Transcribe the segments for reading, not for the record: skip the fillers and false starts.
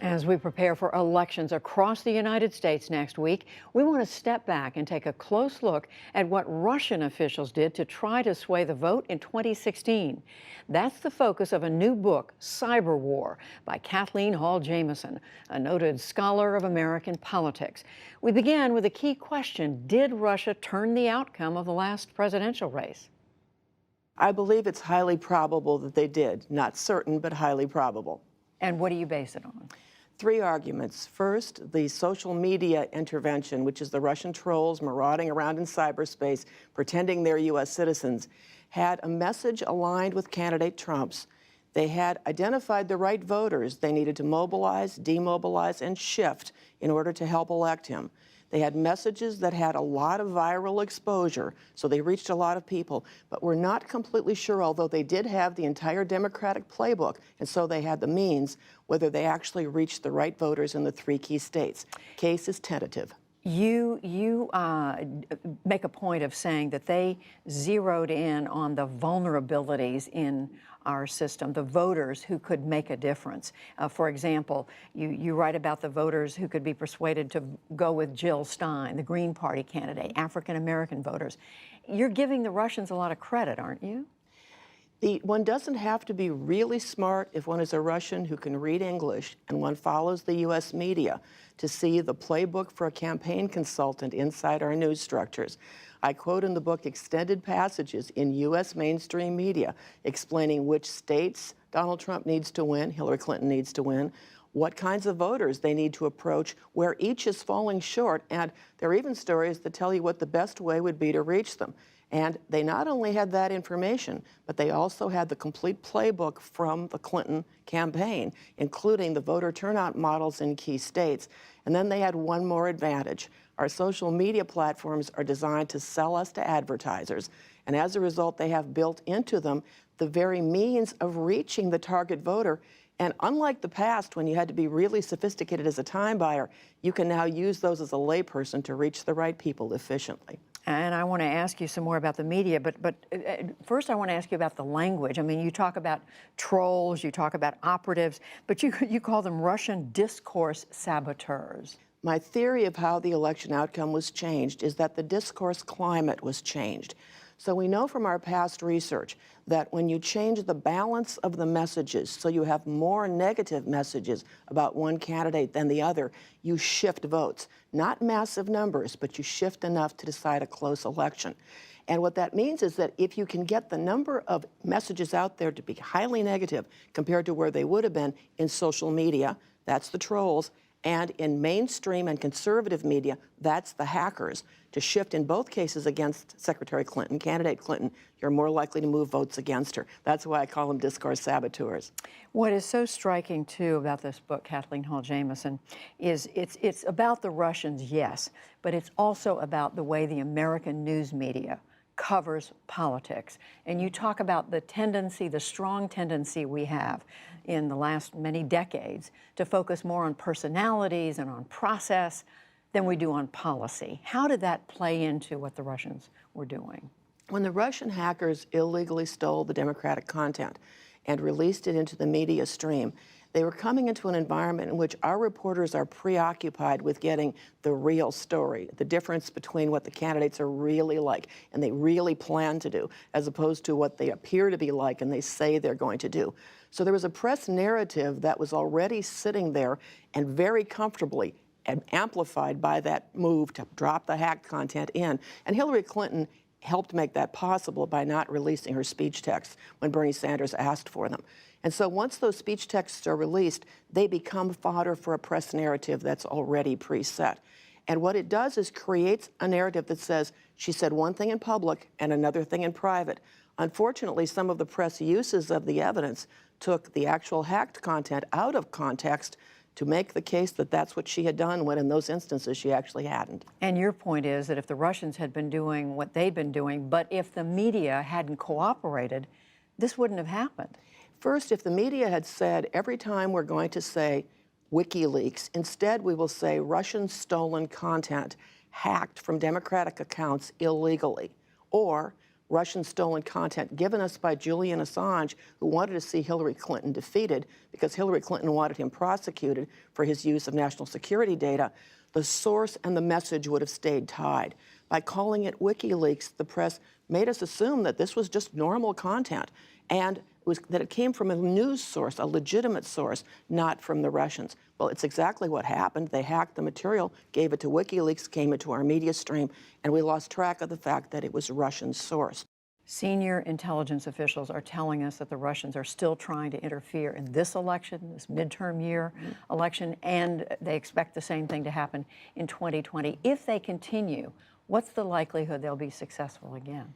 As we prepare for elections across the United States next week, we want to step back and take a close look at what Russian officials did to try to sway the vote in 2016. That's the focus of a new book, Cyber War, by Kathleen Hall Jamieson, a noted scholar of American politics. We began with a key question: did Russia turn the outcome of the last presidential race? I believe it's highly probable that they did. Not certain, but highly probable. And what do you base it on? Three arguments. First, the social media intervention, which is the Russian trolls marauding around in cyberspace, pretending they're U.S. citizens, had a message aligned with candidate Trump's. They had identified the right voters they needed to mobilize, demobilize, and shift in order to help elect him. They had messages that had a lot of viral exposure, so they reached a lot of people, but we're not completely sure, although they did have the entire Democratic playbook, and so they had the means, whether they actually reached the right voters in the three key states. Case is tentative. You make a point of saying that they zeroed in on the vulnerabilities in our system, the voters who could make a difference. For example, you write about the voters who could be persuaded to go with Jill Stein, the Green Party candidate, African-American voters. You're giving the Russians a lot of credit, aren't you? One doesn't have to be really smart if one is a Russian who can read English and one follows the U.S. media to see the playbook for a campaign consultant inside our news structures. I quote in the book extended passages in U.S. mainstream media explaining which states Donald Trump needs to win, Hillary Clinton needs to win, what kinds of voters they need to approach, where each is falling short, and there are even stories that tell you what the best way would be to reach them. And they not only had that information, but they also had the complete playbook from the Clinton campaign, including the voter turnout models in key states. And then they had one more advantage. Our social media platforms are designed to sell us to advertisers. And as a result, they have built into them the very means of reaching the target voter. And unlike the past, when you had to be really sophisticated as a time buyer, you can now use those as a layperson to reach the right people efficiently. And I want to ask you some more about the media, but first I want to ask you about the language. I mean, you talk about trolls, you talk about operatives, but you call them Russian discourse saboteurs. My theory of how the election outcome was changed is that the discourse climate was changed. So we know from our past research that when you change the balance of the messages, so you have more negative messages about one candidate than the other, you shift votes. Not massive numbers, but you shift enough to decide a close election. And what that means is that if you can get the number of messages out there to be highly negative compared to where they would have been in social media, that's the trolls, and in mainstream and conservative media, that's the hackers, to shift in both cases against Secretary Clinton, candidate Clinton, you're more likely to move votes against her. That's why I call them discourse saboteurs. What is so striking, too, about this book, Kathleen Hall Jamieson, is it's about the Russians, yes, but it's also about the way the American news media covers politics. And you talk about the tendency, the strong tendency we have in the last many decades to focus more on personalities and on process than we do on policy. How did that play into what the Russians were doing? When the Russian hackers illegally stole the Democratic content and released it into the media stream, they were coming into an environment in which our reporters are preoccupied with getting the real story, the difference between what the candidates are really like and they really plan to do, as opposed to what they appear to be like and they say they're going to do. So there was a press narrative that was already sitting there and very comfortably amplified by that move to drop the hacked content in. And Hillary Clinton helped make that possible by not releasing her speech texts when Bernie Sanders asked for them. And so once those speech texts are released, they become fodder for a press narrative that's already preset. And what it does is creates a narrative that says she said one thing in public and another thing in private. Unfortunately, some of the press uses of the evidence took the actual hacked content out of context to make the case that that's what she had done, when in those instances she actually hadn't. And your point is that if the Russians had been doing what they'd been doing, but if the media hadn't cooperated, this wouldn't have happened. First, if the media had said, every time we're going to say WikiLeaks, instead we will say Russian stolen content hacked from Democratic accounts illegally, or Russian stolen content given us by Julian Assange, who wanted to see Hillary Clinton defeated because Hillary Clinton wanted him prosecuted for his use of national security data, the source and the message would have stayed tied. By calling it WikiLeaks, the press made us assume that this was just normal content and that it came from a news source, a legitimate source, not from the Russians. Well, it's exactly what happened. They hacked the material, gave it to WikiLeaks, came into our media stream, and we lost track of the fact that it was Russian source. Senior intelligence officials are telling us that the Russians are still trying to interfere in this election, this midterm year election, and they expect the same thing to happen in 2020. If they continue, what's the likelihood they'll be successful again?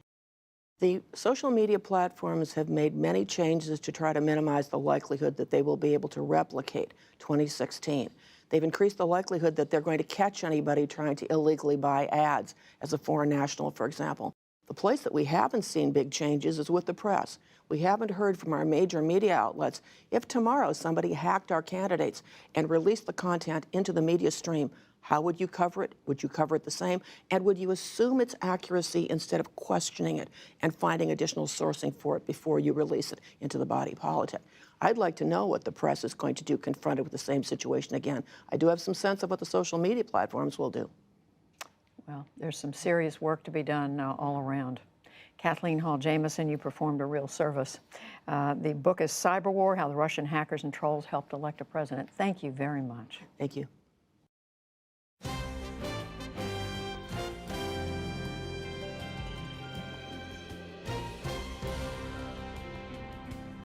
The social media platforms have made many changes to try to minimize the likelihood that they will be able to replicate 2016. They've increased the likelihood that they're going to catch anybody trying to illegally buy ads as a foreign national, for example. The place that we haven't seen big changes is with the press. We haven't heard from our major media outlets. If tomorrow somebody hacked our candidates and released the content into the media stream, how would you cover it? Would you cover it the same? And would you assume its accuracy instead of questioning it and finding additional sourcing for it before you release it into the body politic? I'd like to know what the press is going to do confronted with the same situation again. I do have some sense of what the social media platforms will do. Well, there's some serious work to be done all around. Kathleen Hall Jamieson, you performed a real service. The book is Cyber War: How the Russian Hackers and Trolls Helped Elect a President. Thank you very much. Thank you.